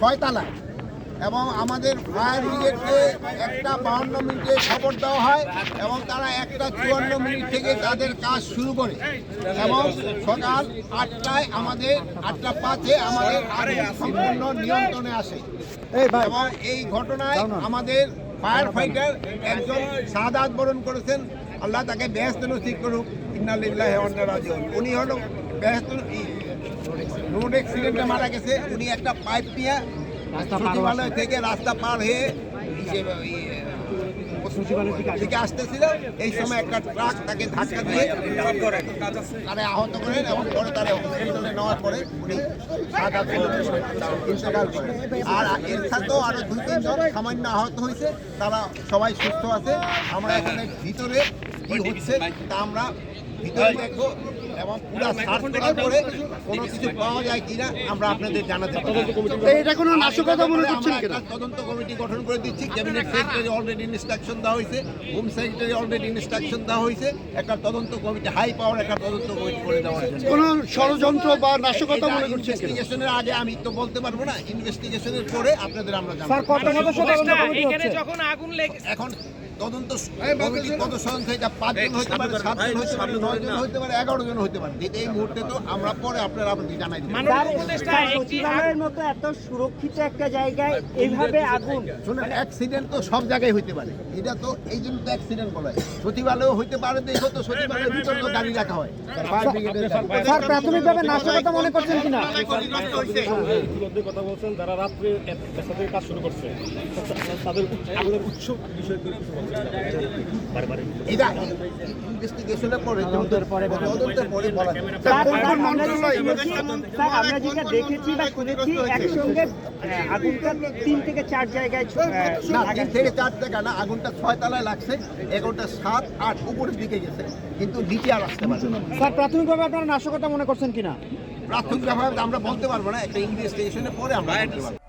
6 তলায় এবং আমাদের ফায়ার ব্রিগেডকে 1:52 মিনিটে খবর দেওয়া হয় এবং তারা 1:54 মিনিট থেকে তাদের কাজ শুরু করে এবং সকাল 8টায় আমাদের 8:05-এ আমাদের আগুন সম্পূর্ণ নিয়ন্ত্রণে আসে এবং এই ঘটনায় আমাদের ফায়ার ফাইটার একজন শাহাদাত বরণ করেছেন। আল্লাহ তাকে বেহেশত নসিব করুক। ইন্না লিল্লাহি ওয়া ইন্না ইলাইহি রাজিউন। উনি হলো বেহেশত রোড অ্যাক্সিডেন্টে মারা গেছে। উনি একটা পাইপ নিয়ে সচিবালয় থেকে রাস্তা পার হয়ে দিকে আসতেছিল। এই সময় একটা ট্রাক তাকে ধাক্কা দিয়ে তারা আহত করেন এবং পরে তারা হসপিটালে নেওয়ার পরে উনি ইন্তেকাল করেন। আর এর সাথেও আরো 2-3 জন সামান্য আহত হয়েছে, তারা সবাই সুস্থ আছে। আমরা এখানে ভিতরে কি হচ্ছে তা আমরা ভিতরে দেখবো এবং পুরো সার্চ করার পরে কোনো কিছু পাওয়া যায় কিনা আমরা আপনাদের জানাতে পারি। এটা কোনো নাশকতা মনে করছেন কিনা? তদন্ত কমিটি গঠন করে দিচ্ছি। ক্যাবিনেট সেক্রেটারি অলরেডি ইনস্ট্রাকশন দেওয়া হয়েছে, হোম সেক্রেটারি অলরেডি ইনস্ট্রাকশন দেওয়া হয়েছে। একটা তদন্ত কমিটি, হাই পাওয়ার একটা তদন্ত কমিটি করে দেওয়া হয়েছে। কোনো ষড়যন্ত্র বা নাশকতা মনে করছেন? ইনভেস্টিগেশনের আগে আমি তো বলতে পারবো না, ইনভেস্টিগেশনের পরে আপনাদের আমরা জানাবো। স্যার, কত সদস্য তদন্ত কমিটি হচ্ছে? যখন আগুন লেগে এখন তদন্ত কমিটি কত সদস্য, এটা 5 জন হতে পারে, 7 জন হতে পারে, 9 জন হতে পারে, 11 জন হতে পারে। এই মুহূর্তে তো আমরা পরে আপনারা জানাই দিবেন। সচিবালয়ের মতো এত সুরক্ষিত একটা জায়গায় এইভাবে আগুন, শুনুন, অ্যাক্সিডেন্ট তো সব জায়গায় হইতে পারে। এটা তো এই জন্য তো অ্যাক্সিডেন্ট বলা হয়। সচিবালয়ও হইতে পারে, দেখো তো সচিবালয়ের ভিতরে তো গাড়ি রাখা হয়। স্যার প্রাথমিকভাবে নাশকতা মনে করছেন কিনা? কথা বলছেন যারা রাত্রে একসাথে কাজ শুরু করছে তাদের আগুনের উৎস বিষয়ে এটা ইনভেস্টিগেশনের পরে তদন্তের পরে বলা যাবে। স্যার, আমরা যেটা দেখেছি বা শুনেছি একসঙ্গে আগুনটা 3 থেকে 4 জায়গায় না, 3 থেকে 4 জায়গা না, আগুনটা 6 তলায় লাগছে, এগুনটা 7, 8 উপরের দিকে গেছে, কিন্তু নিচে আর আসতে পারছে না। স্যার প্রাথমিকভাবে আপনারা নাশকতা মনে করছেন কিনা? প্রাথমিকভাবে আমরা বলতে পারবো না, একটা ইনভেস্টিগেশনের পরে আমরা বলতে পারবো।